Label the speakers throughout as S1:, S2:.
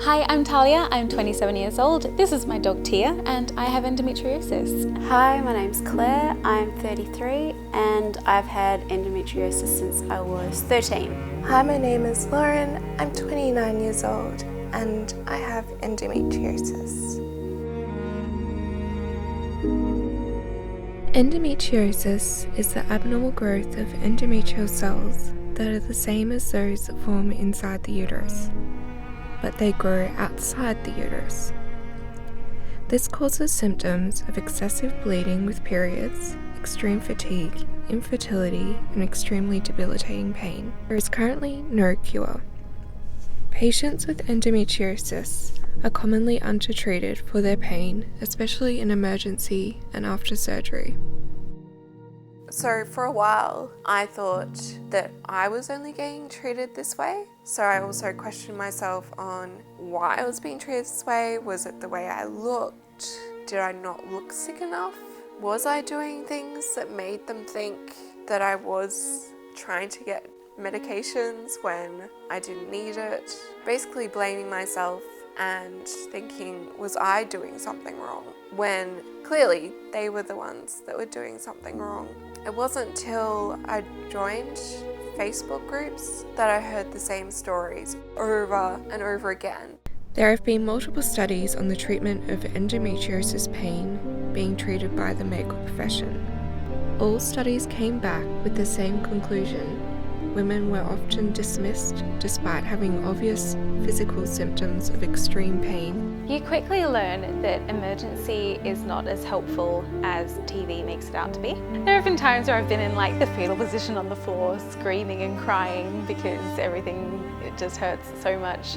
S1: Hi, I'm Talia. I'm 27 years old. This is my dog Tia, and I have endometriosis.
S2: Hi, my name's Claire. I'm 33 and I've had endometriosis since I was 13.
S3: Hi, my name is Lauren. I'm 29 years old and I have endometriosis.
S4: Endometriosis is the abnormal growth of endometrial cells that are the same as those that form inside the uterus, but they grow outside the uterus. This causes symptoms of excessive bleeding with periods, extreme fatigue, infertility, and extremely debilitating pain. There is currently no cure. Patients with endometriosis are commonly undertreated for their pain, especially in emergency and after surgery.
S3: So for a while, I thought that I was only getting treated this way. So I also questioned myself on why I was being treated this way. Was it the way I looked? Did I not look sick enough? Was I doing things that made them think that I was trying to get medications when I didn't need it? Basically blaming myself and thinking, was I doing something wrong? When clearly they were the ones that were doing something wrong. It wasn't till I joined Facebook groups that I heard the same stories over and over again.
S4: There have been multiple studies on the treatment of endometriosis pain being treated by the medical profession. All studies came back with the same conclusion. Women were often dismissed despite having obvious physical symptoms of extreme pain.
S1: You quickly learn that emergency is not as helpful as TV makes it out to be. There have been times where I've been in the fetal position on the floor, screaming and crying because it just hurts so much.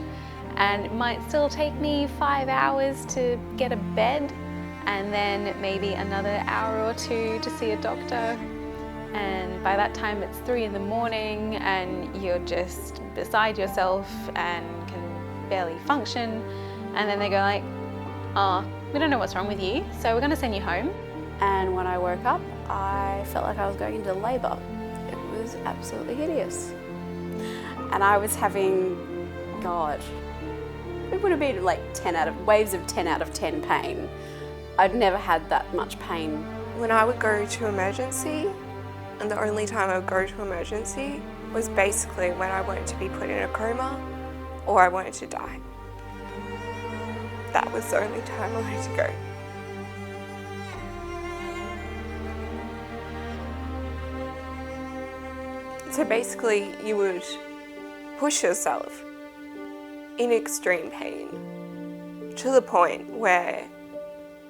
S1: And it might still take me 5 hours to get a bed, and then maybe another hour or two to see a doctor. And by that time it's 3 in the morning and you're just beside yourself and can barely function. And then they go we don't know what's wrong with you, so we're gonna send you home.
S2: And when I woke up, I felt like I was going into labour. It was absolutely hideous. And I was having, it would have been waves of 10 out of 10 pain. I'd never had that much pain.
S3: When I would go to emergency, and the only time I would go to emergency was basically when I wanted to be put in a coma or I wanted to die. That was the only time I wanted to go. So basically you would push yourself in extreme pain to the point where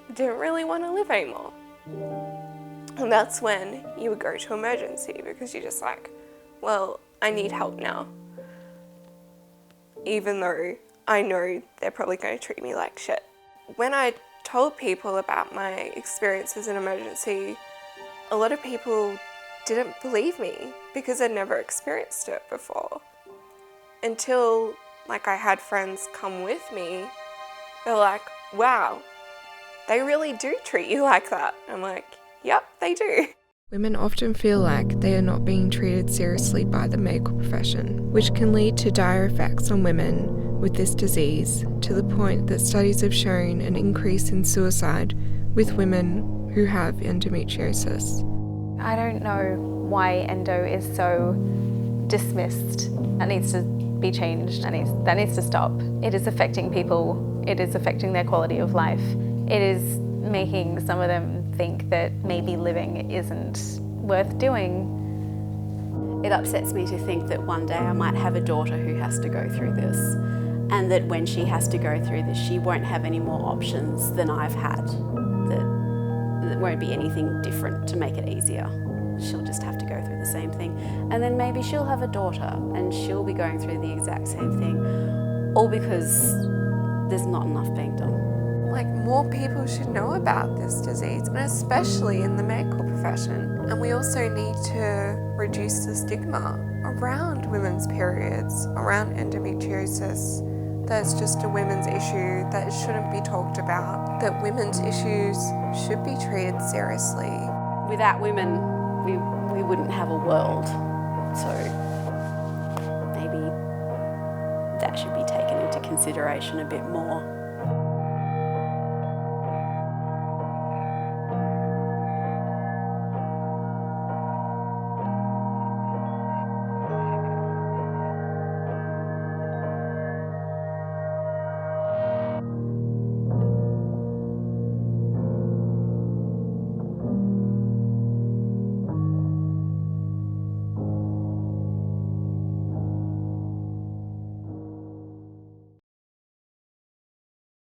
S3: you didn't really want to live anymore. And that's when you would go to emergency because you're just I need help now. Even though I know they're probably going to treat me like shit. When I told people about my experiences in emergency, a lot of people didn't believe me because I'd never experienced it before. Until I had friends come with me, they're like, wow, they really do treat you like that. I'm like, yep, they do.
S4: Women often feel like they are not being treated seriously by the medical profession, which can lead to dire effects on women with this disease, to the point that studies have shown an increase in suicide with women who have endometriosis.
S1: I don't know why endo is so dismissed. That needs to be changed. That needs to stop. It is affecting people. It is affecting their quality of life. It is making some of them think that maybe living isn't worth doing.
S2: It upsets me to think that one day I might have a daughter who has to go through this, and that when she has to go through this, she won't have any more options than I've had. That won't be anything different to make it easier. She'll just have to go through the same thing. And then maybe she'll have a daughter and she'll be going through the exact same thing, all because there's not enough being done.
S3: More people should know about this disease, and especially in the medical profession. And we also need to reduce the stigma around women's periods, around endometriosis, that it's just a women's issue, that it shouldn't be talked about, that women's issues should be treated seriously.
S2: Without women, we wouldn't have a world. So maybe that should be taken into consideration. consideration a bit more.